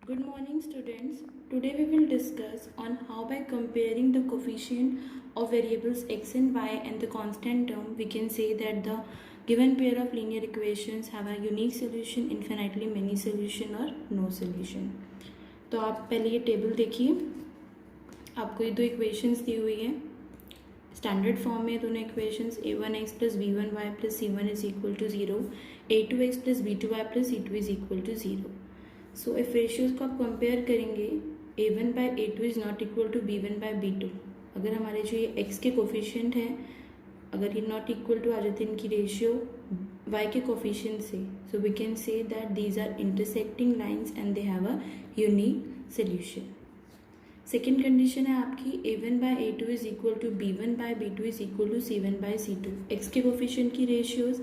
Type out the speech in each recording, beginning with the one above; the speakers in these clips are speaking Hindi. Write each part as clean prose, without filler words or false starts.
Good morning students. Today we will discuss on how by comparing the coefficient of variables x and y and the constant term we can say that the given pair of linear equations have a unique solution, infinitely many solution और no solution. तो आप पहले ये टेबल देखिए, आपको ये दो इक्वेशंस दी हुई है स्टैंडर्ड फॉर्म में दोनों equations a1x plus b1y plus c1 is equal to 0, a2x plus b2y plus c2 is equal to 0. So if ratios को आप कंपेयर करेंगे a1 by a2 is not equal to b1 by b2. अगर हमारे जो ये x के कोफिशिएंट हैं अगर ये नॉट इक्वल टू आ जाते हैं इनकी रेशियो y के कोफिशिएंट से, so we can say that these are intersecting lines and they have a unique solution. Second condition है आपकी a1 by a2 is equal to b1 by b2 is equal to c1 by c2. x के कोफिशिएंट की रेशियोज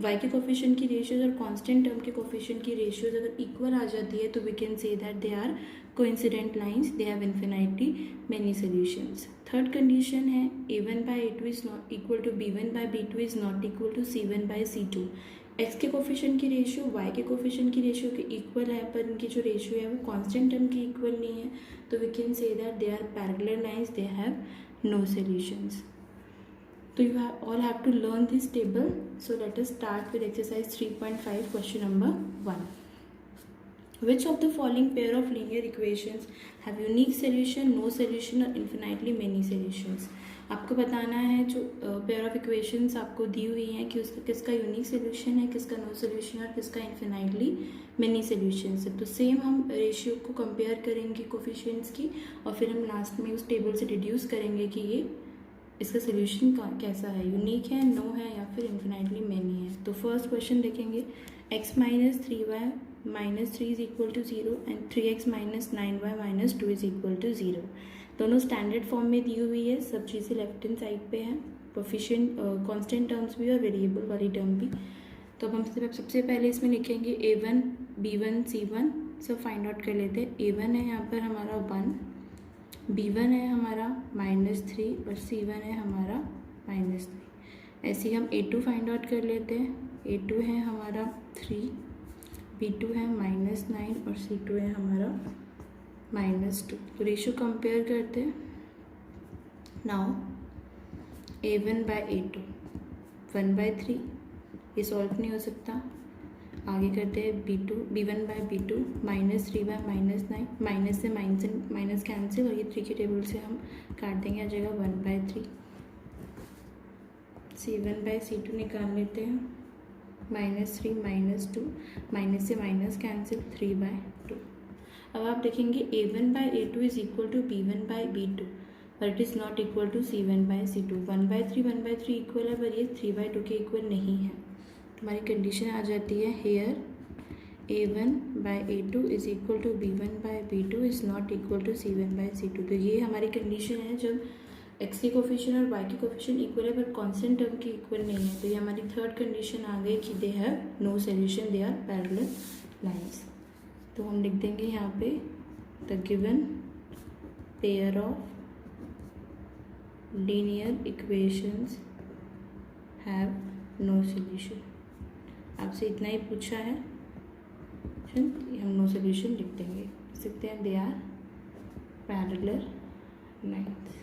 y के कोफिशिएंट की रेशियोज और कांस्टेंट टर्म के कोफिशिएंट की रेशियोज अगर इक्वल आ जाती है तो we can say that they are coincident lines, they have infinitely many solutions. Third condition है a1 by a2 is not equal to b1 by b2 is not equal to c1 by c2. x के कोफिशिएंट की रेशियो y के कोफिशिएंट की रेशियो के इक्वल है पर इनकी जो रेशियो है वो कांस्टेंट टर्म की इक्वल नहीं है, तो we can say that they are parallel lines, they have no solutions. So you all have to learn this table. So let us start with exercise 3.5 question number 1. Which of the following pair of linear equations have unique solution, no solution और infinitely many solutions? आपको बताना है जो pair of equations आपको दी हुई हैं कि उसका किसका यूनिक सोल्यूशन है, किसका नो सोल्यूशन और किसका इन्फिनाइटली मेनी सोल्यूशंस है. तो सेम हम रेशियो को कंपेयर करेंगे कोफिशिएंट्स की और फिर हम लास्ट में उस टेबल से डिड्यूस करेंगे कि ये इसका सोल्यूशन कैसा है, यूनिक है, नो है या फिर इन्फिनाइटली मैनी है. तो फर्स्ट क्वेश्चन देखेंगे x minus 3y minus 3 is equal to 0 and 3x minus 9y minus 2 is equal to 0. दोनों स्टैंडर्ड फॉर्म में दी हुई है, सब चीज़ें लेफ्ट हैंड साइड पे है, कोफिशिएंट कांस्टेंट टर्म्स भी और वेरिएबल वाली टर्म भी. तो अब हम सबसे पहले इसमें लिखेंगे a1 b1 c1 सब फाइंड आउट कर लेते हैं. a1 है यहाँ पर हमारा 1, b1 है हमारा -3 और c1 है हमारा -3. ऐसे ही हम a2 फाइंड आउट कर लेते हैं. a2 है हमारा 3, b2 है -9 और c2 है हमारा -2. तो रेशियो कंपेयर करते हैं. नाउ a1 बाय a2 1/3, ये सॉल्व नहीं हो सकता. आगे करते हैं b1 by b2 -3 by -9, minus से माइनस कैंसिल और ये 3 के टेबल से हम काट देंगे, आ जाएगा 1/3. c1 बाय c2 निकाल लेते हैं, -3 -2, माइनस से माइनस कैंसिल 3/2. अब आप देखेंगे a1 by a2 is equal to b1 by b2 पर it is not equal to c1 by c2. 1/3 equal है पर ये 3/2 के इक्वल नहीं है. हमारी कंडीशन आ जाती है here a1 by a2 is equal to b1 by b2 is not equal to c1 by c2. तो ये हमारी कंडीशन है जब x के कोफिशिएंट और y के कोफिशिएंट इक्वल है पर कांस्टेंट टर्म की इक्वल नहीं है. तो ये हमारी थर्ड कंडीशन आ गई कि they have no solution, they are parallel lines. तो हम लिख देंगे यहाँ पे the given pair of linear equations have no solution. आपसे इतना ही पूछा है, हम नो सोल्यूशन लिख देंगे. लिख सकते हैं they are parallel lines.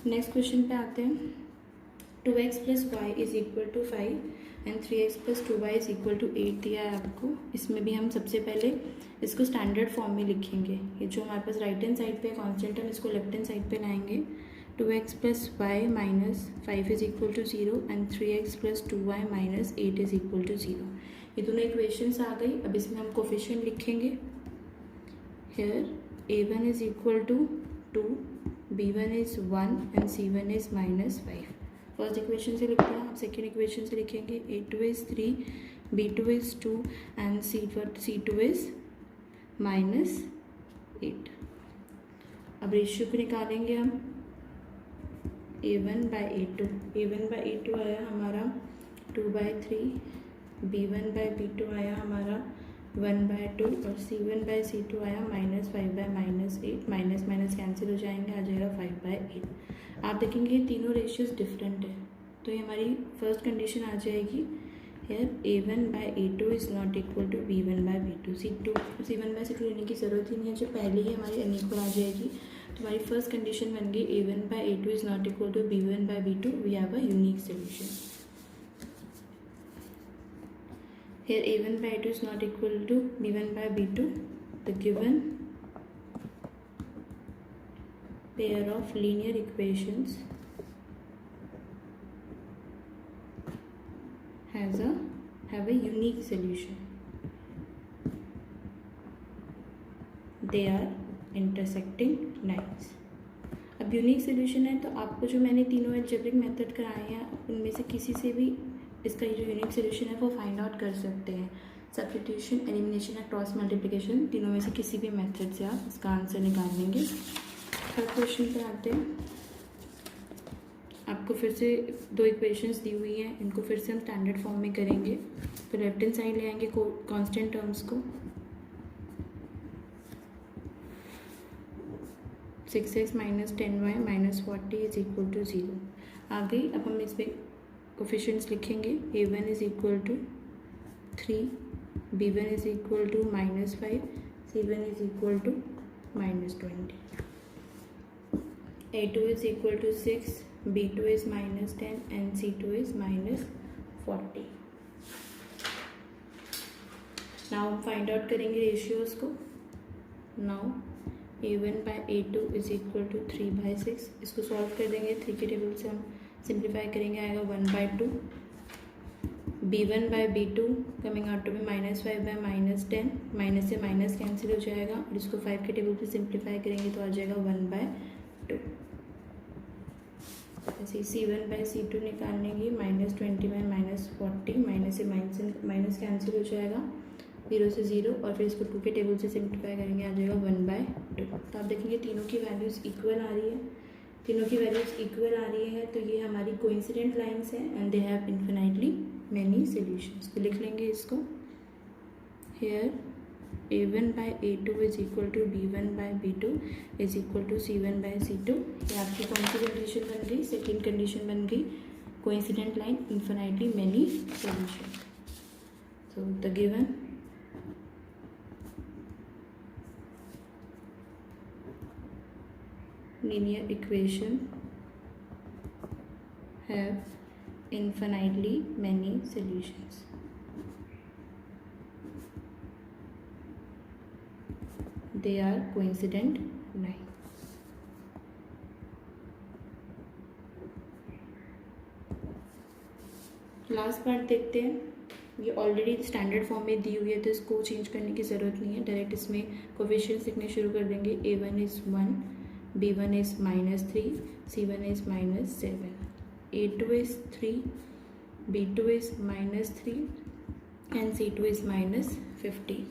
Next question पे आते हैं. 2x plus y is equal to 5 and 3x plus 2y is equal to 8 दिया है आपको. इसमें भी हम सबसे पहले इसको स्टैंडर्ड फॉर्म में लिखेंगे. ये जो हमारे पास राइट हैंड साइड पे कॉन्स्टेंट हम इसको लेफ्ट हैंड साइड पे लाएंगे. 2x plus y minus 5 is equal to 0 and 3x plus 2y minus 8 is equal to 0. ये दोनों इक्वेशंस आ गई. अब इसमें हम कोफिशिएंट लिखेंगे. Here a1 is equal to 2, b1 is 1 and c1 is -5. First equation से लिखते हैं. आप सेकेंड इक्वेशन से लिखेंगे a2 is 3, b2 is 2 and c2 is -8. अब रेशियो को निकालेंगे हम. a1 बाय a2 आया हमारा 2/3, b1 बाय b2 आया हमारा 1/2 और c1 बाय c2 आया -5 बाय -8. माइनस माइनस कैंसिल हो जाएंगे, आ जाएगा 5/8. आप देखेंगे ये तीनों रेशियोज डिफरेंट है. तो ये हमारी फर्स्ट कंडीशन आ जाएगी Here a1 by a2 is not equal to b1 by b2. c1 by c2 लेने की ज़रूरत ही नहीं है, जो पहले ही हमारी अनइक्वल आ जाएगी। तो हमारी फर्स्ट कंडीशन बन गई a1 by a2 is not equal to b1 by b2. We have a unique solution. Here a1 by a2 is not equal to b1 by b2. The given pair of linear equations have a unique solution. They are intersecting lines. अब यूनिक सोल्यूशन है तो आपको जो मैंने तीनों अलजेब्रिक मेथड कराए हैं उनमें से किसी से भी इसका जो यूनिक सोल्यूशन है वो फाइंड आउट कर सकते हैं। सब्स्टिट्यूशन, एलिमिनेशन या क्रॉस मल्टीप्लिकेशन, तीनों में से किसी भी मेथड से आप इसका आंसर निकाल लेंगे। थर्ड क्वेश्चन पर आते हैं। आपको फिर से दो इक्वेशंस दी हुई हैं, इनको फिर से हम स्टैंडर्ड फॉर्म में करेंगे। तो लेफ्ट हैंड साइड ले आएंगे कांस्टेंट टर्म्स को, 6x minus 10y minus 40 is equal to 0 आ गई। अब हम इसमें कोफिशिएंट्स लिखेंगे। a1 is equal to 3, b1 is equal to -5, c1 is equal to -20, a2 is equal to 6, b2 is -10 and c2 is -40। Now हम फाइंड आउट करेंगे रेशियोज को। Now a1 by a2 is equal to 3 by 6। इसको सॉल्व कर देंगे, 3 के टेबल से हम सिंप्लीफाई करेंगे, आएगा 1 by 2। b1 by b2 coming out to be -5 by -10, minus से माइनस कैंसिल हो जाएगा और इसको 5 के टेबल पे सिंप्लीफाई करेंगे तो आ जाएगा 1 by 2। ऐसे c1 by c2 निकालेंगे, -20 by -40, माइनस से माइनस कैंसिल हो जाएगा, 0 से 0 और फिर इसको 2 के टेबल से सिंप्लीफाई करेंगे, आ जाएगा 1 by 2। तो आप देखेंगे तीनों की वैल्यूज़ इक्वल आ रही है। तीनों की वैल्यूज़ इक्वल आ रही है तो ये हमारी कोइंसिडेंट लाइंस हैं and they have infinitely many solutions. तो लिख लेंगे इसको। Here a1 by a2 is equal to b1 by b2 is equal to c1 by c2। ये आपकी कौन सी कंडीशन बन गई? सेकेंड कंडीशन बन गई, coincident line infinitely many solution. So the given linear equation have infinitely many solutions. They are coincident lines. Last part देखते हैं। ये ऑलरेडी स्टैंडर्ड फॉर्म में दी हुई है तो इसको चेंज करने की ज़रूरत नहीं है, डायरेक्ट इसमें कोफिशिएंट्स लिखने शुरू कर देंगे। a1 is 1, b1 is -3, c1 is -7, a2 is 3, b2 is -3 and c2 is -15।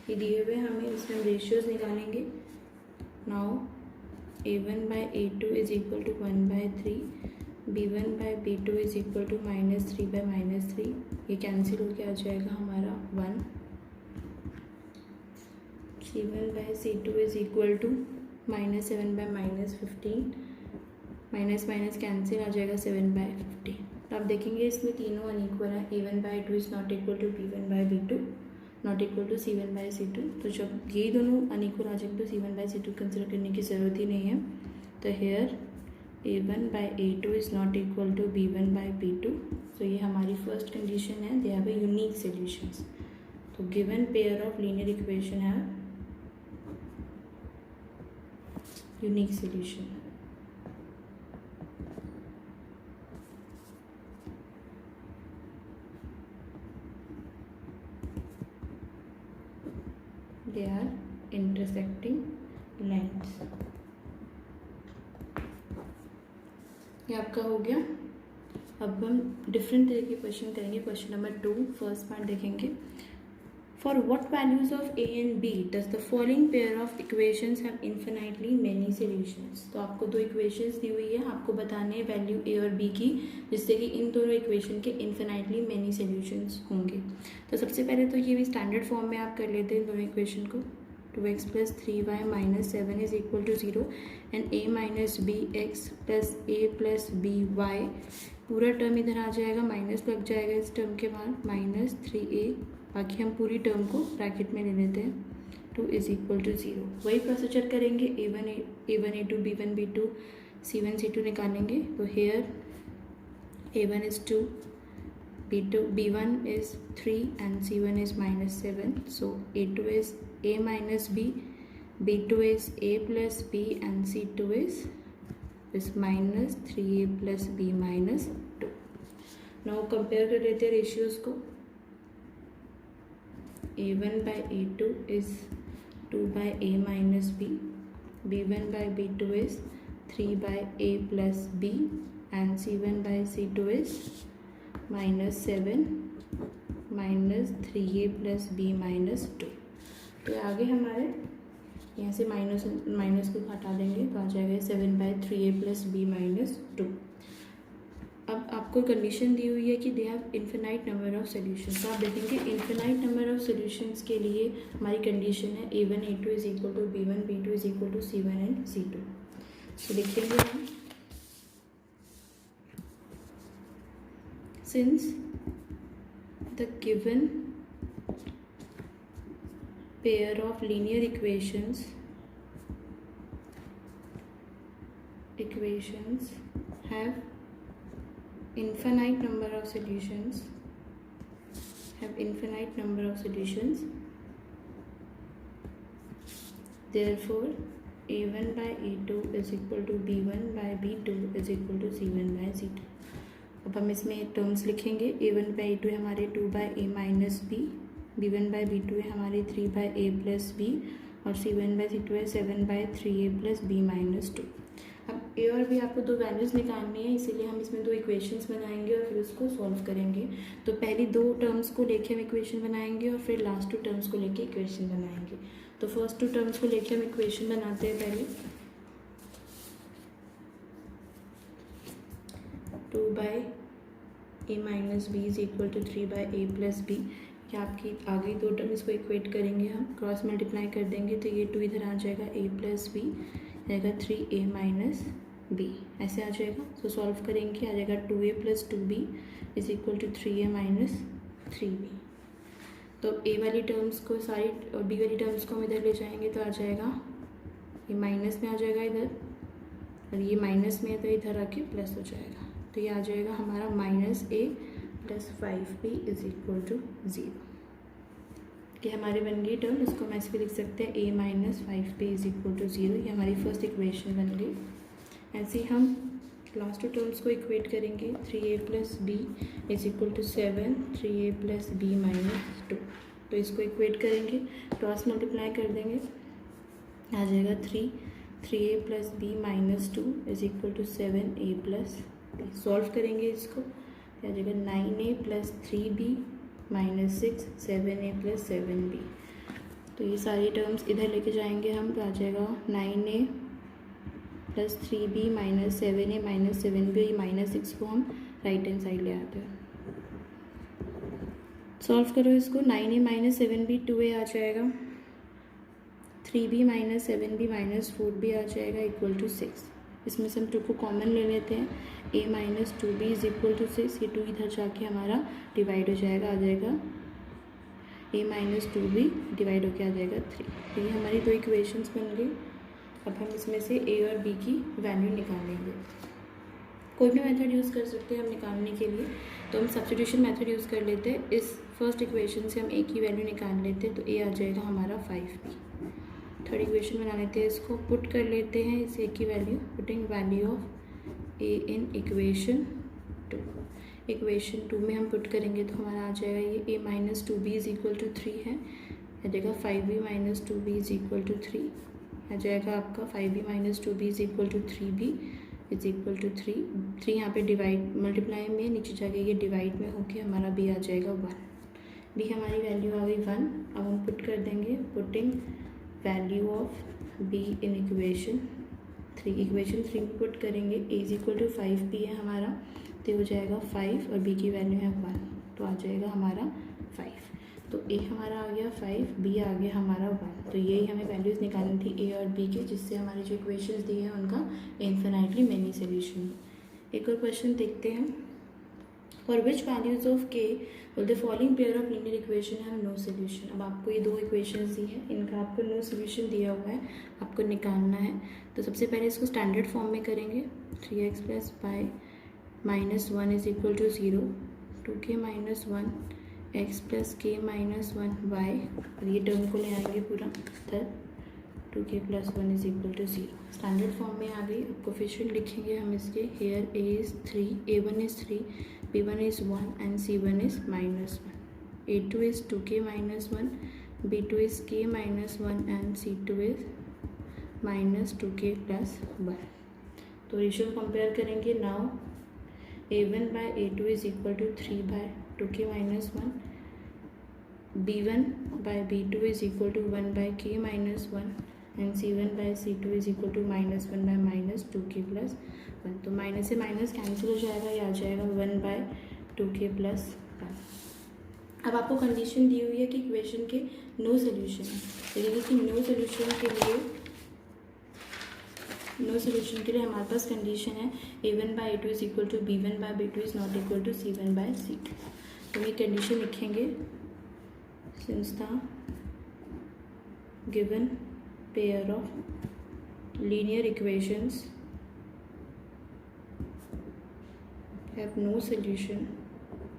ये दिए हुए हमें इसमें रेशियोज निकालेंगे। Now a1 by a2 is equal to 1 by 3, b1 by b2 is equal to -3 by -3। ये कैंसिल होकर आ जाएगा हमारा 1। c1 by c2 is equal to -7 by -15, minus minus cancel आ जाएगा 7 by 15। तो आप देखेंगे इसमें तीनों अनइक्वल है। a1 by a2 is not equal to b1 by b2, not equal to c1 by c2। तो जब ये दोनों अनइक्वल आ जाएंगे तो c1 by c2 कंसिडर करने की ज़रूरत ही नहीं है। तो here a1 by a2 is not equal to b1 by b2। तो ये हमारी फर्स्ट कंडीशन है, they have a unique solutions. तो given pair of linear equation है unique solution। They are intersecting lines। ये आपका हो गया। अब हम डिफरेंट तरह के क्वेश्चन करेंगे। क्वेश्चन नंबर 2 फर्स्ट पार्ट देखेंगे। For what values of a and b does the following pair of equations have infinitely many solutions? तो आपको दो इक्वेशंस दी हुई है, आपको बताने हैं वैल्यू a और b की, जिससे कि इन दोनों इक्वेशन के इन्फिनाइटली मैनी सॉल्यूशंस होंगे। तो सबसे पहले तो ये भी स्टैंडर्ड फॉर्म में आप कर लेते हैं दोनों इक्वेशन को। 2x + 3y - 7 is equal to 0 and a - bx + a + by पूरा टर्म इधर आ जाएगा, माइनस लग जाएगा इस टर्म के बाद, माइनस 3a, बाकी हम पूरी टर्म को ब्रैकेट में ले लेते हैं, 2 इज इक्वल टू 0। वही प्रोसीजर करेंगे, a1 a2 b1 b2 c1 c2 निकालेंगे। तो here a1 is 2, b1 is 3 and c1 is -7, so a2 is a minus b, b2 is a plus b and c2 is minus 3a plus b minus 2। Now compare कर लेते हैं रेशियोज को, a1 by a2 is 2 by a minus b, b1 by b2 is 3 by a plus b and c1 by c2 is -7 minus 3a plus b minus 2। तो आगे हमारे यहाँ से माइनस को हटा देंगे तो आ जाएगा 7 by 3a plus b minus 2। अब आपको कंडीशन दी हुई है कि they have infinite number of solutions. तो आप देखेंगे इन्फिनाइट नंबर ऑफ सॉल्यूशंस के लिए हमारी कंडीशन है a1 a2 is equal to b1 b2 is equal to c1 and c2। तो लिखेंगे हम, since the given pair of linear equations have infinite number of solutions, therefore a1 by a2 is equal to b1 by b2 is equal to c1 by c2। अब हम इसमें टर्म्स लिखेंगे, a1 बाई a2 है हमारे 2 by a minus b, b1 by b2 है हमारे 3 बाई a प्लस b और c1 बाई c2 है 7 by 3a plus b minus 2। अब a और b आपको दो वैल्यूज़ निकालनी है, इसीलिए हम इसमें दो इक्वेशंस बनाएंगे और फिर उसको सॉल्व करेंगे। तो पहली दो टर्म्स को लेके हम इक्वेशन बनाएंगे और फिर लास्ट टू टर्म्स को लेके इक्वेशन बनाएंगे। तो फर्स्ट टू टर्म्स को लेके हम इक्वेशन बनाते हैं पहले। 2 by a minus b is equal to 3 by a plus b, या आपकी आगे दो टर्म इसको इक्वेट करेंगे, हम क्रॉस मल्टीप्लाई कर देंगे तो ये 2 इधर आ जाएगा, a प्लस बी आएगा 3a माइनस बी, ऐसे आ जाएगा। तो सॉल्व करेंगे, आ जाएगा 2a plus 2b is equal to 3a minus 3b। तो a वाली टर्म्स को सारी और b वाली टर्म्स को हम इधर ले जाएंगे तो आ जाएगा, ये माइनस में आ जाएगा इधर, और ये माइनस में है तो इधर आके प्लस हो जाएगा। तो ये आ जाएगा हमारा -a plus 5b is equal to 0। ये हमारे बन गई टर्म, इसको हम ऐसे भी लिख सकते हैं a minus 5b is equal to 0। ये हमारी फर्स्ट इक्वेशन बन गई। ऐसे ही हम लास्ट टू टर्म्स को इक्वेट करेंगे, 3a plus b is equal to 7, 3a plus b minus 2। तो इसको इक्वेट करेंगे, क्रॉस मल्टीप्लाई कर देंगे, आ जाएगा 3a plus b minus 2 is equal to 7a plus b। Solve करेंगे इसको, आ जाएगा 9a plus 3b minus 6, 7a plus 7b। तो ये सारी टर्म्स इधर लेके जाएंगे हम, तो आ जाएगा 9a plus 3b minus 7a minus 7b, ये माइनस 6 को हम राइट हैंड साइड ले आते हैं। सॉल्व करो इसको, 9a माइनस 7b 2a आ जाएगा, 3b minus 7b minus 4b आ जाएगा इक्वल टू 6। इसमें से हम 2 को कॉमन ले लेते हैं, a minus 2b is equal to 6, ये 2 इधर जाके हमारा डिवाइड हो जाएगा, आ जाएगा a माइनस 2b डिवाइड होके आ जाएगा 3। तो ये हमारी दो इक्वेशंस बन गई। अब हम इसमें से a और b की वैल्यू निकालेंगे। कोई भी मेथड यूज़ कर सकते हैं हम निकालने के लिए, तो हम सब्स्टिट्यूशन मेथड यूज़ कर लेते हैं। इस फर्स्ट इक्वेशन से हम a की वैल्यू निकाल लेते हैं, तो a आ जाएगा हमारा 5b। थर्ड इक्वेशन बना लेते हैं, इसको पुट कर लेते हैं इस a की value, putting value of a in equation 2। Equation 2 में हम पुट करेंगे तो हमारा आ जाएगा ये a minus 2b is equal to 3 है, आ जाएगा 5b minus 2b is equal to 3, आ जाएगा आपका 5b minus 2b is equal to 3b is equal to 3 यहाँ पे डिवाइड मल्टीप्लाई में नीचे जाके ये डिवाइड में होके हमारा b आ जाएगा 1। b हमारी वैल्यू आ गई 1। अब हम पुट कर देंगे, putting value of b in equation 3। Equation 3 में पुट करेंगे, a is equal to 5b है हमारा, तो हो जाएगा 5 और b की वैल्यू है 1, तो आ जाएगा हमारा 5। तो a हमारा आ गया 5, b आ गया हमारा 1। तो यही हमें वैल्यूज़ निकालनी थी a और b के, जिससे हमारे जो इक्वेशंस दिए हैं उनका इन्फिनाइटली मेनी सोल्यूशन। एक और क्वेश्चन देखते हैं। For which values of k will the following pair of linear equation have no solution. अब आपको ये दो इक्वेशंस दी है, इनका आपको नो सोल्यूशन दिया हुआ है, आपको निकालना है। तो सबसे पहले इसको स्टैंडर्ड फॉर्म में करेंगे। 3x plus y minus 1 is equal to 0, 2k minus 1 x plus k minus 1 y, और ये टर्म को ले आएंगे पूरा, तब 2k plus 1 is equal to 0। Standard form में आ गई। अब कोफिशिएंट लिखेंगे हम इसके। Here a is 3, a1 is 3, b1 is 1 and c1 is minus 1। a2 is 2k minus 1, b2 is k minus 1 and c2 is minus 2k plus 1। तो रेशियो कंपेयर करेंगे। Now a1 by a2 is equal to 3 by 2k minus 1, b1 by b2 is equal to 1 by k minus 1 and c1 by c2 is equal to minus 1 by minus 2k plus 1। तो माइनस से माइनस कैंसिल हो जाएगा, ये आ जाएगा 1 बाय 2k प्लस 1। अब आपको कंडीशन दी हुई है कि इक्वेशन के नो सोल्यूशन है। देखिए कि नो सोल्यूशन के लिए हमारे पास कंडीशन है a1 by a2 is equal to b1 by b2 is not equal to c1 by c2। तो ये कंडीशन लिखेंगे। Since the given pair of linear equations have no solution,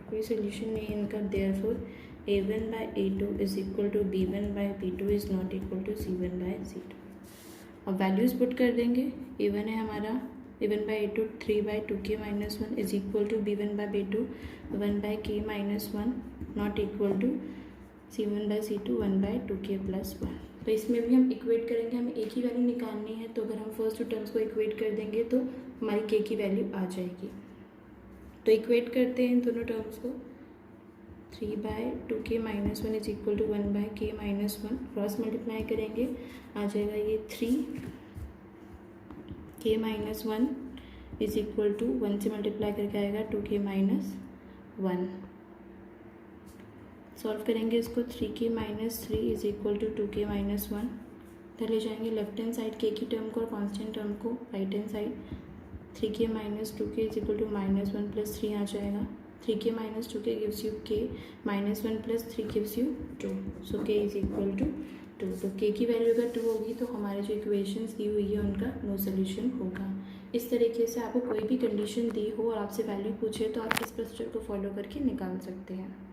कोई सोल्यूशन नहीं है इनका, therefore a1 by a2 is equal to b1 by b2 is not equal to c1 by c2। अब वैल्यूज़ पुट कर देंगे। a1 है हमारा a1 by a2 3 by 2k minus 1 is equal to b1 by b2 1 by k minus 1 not equal to c1 by c2 1 by 2k plus 1। तो इसमें भी हम इक्वेट करेंगे, हमें एक ही वैल्यू निकालनी है। तो अगर हम फर्स्ट टू टर्म्स को इक्वेट कर देंगे तो हमारी के की वैल्यू आ जाएगी। तो इक्वेट करते हैं इन दोनों टर्म्स को। 3 by 2k minus 1 is equal to 1 by k minus 1, cross multiply करेंगे, आ जाएगा ये 3k minus 1 is equal to 1 से मल्टीप्लाई करके आएगा 2k माइनस 1। सॉल्व करेंगे इसको। 3k minus 3 is equal to 2k minus 1। इधर ले जाएंगे लेफ्ट हैंड साइड के की टर्म को और कॉन्स्टेंट टर्म को right hand side. 3k minus 2k is equal to minus 1 plus 3 आ जाएगा। 3k minus 2k gives you k minus 1 plus 3 gives you 2, so k is equal to 2। तो k की वैल्यू अगर 2 होगी तो हमारे जो इक्वेशंस दी हुई है उनका नो सोल्यूशन होगा। इस तरीके से आपको कोई भी कंडीशन दी हो और आपसे वैल्यू पूछे तो आप इस प्रोसीजर को फॉलो करके निकाल सकते हैं।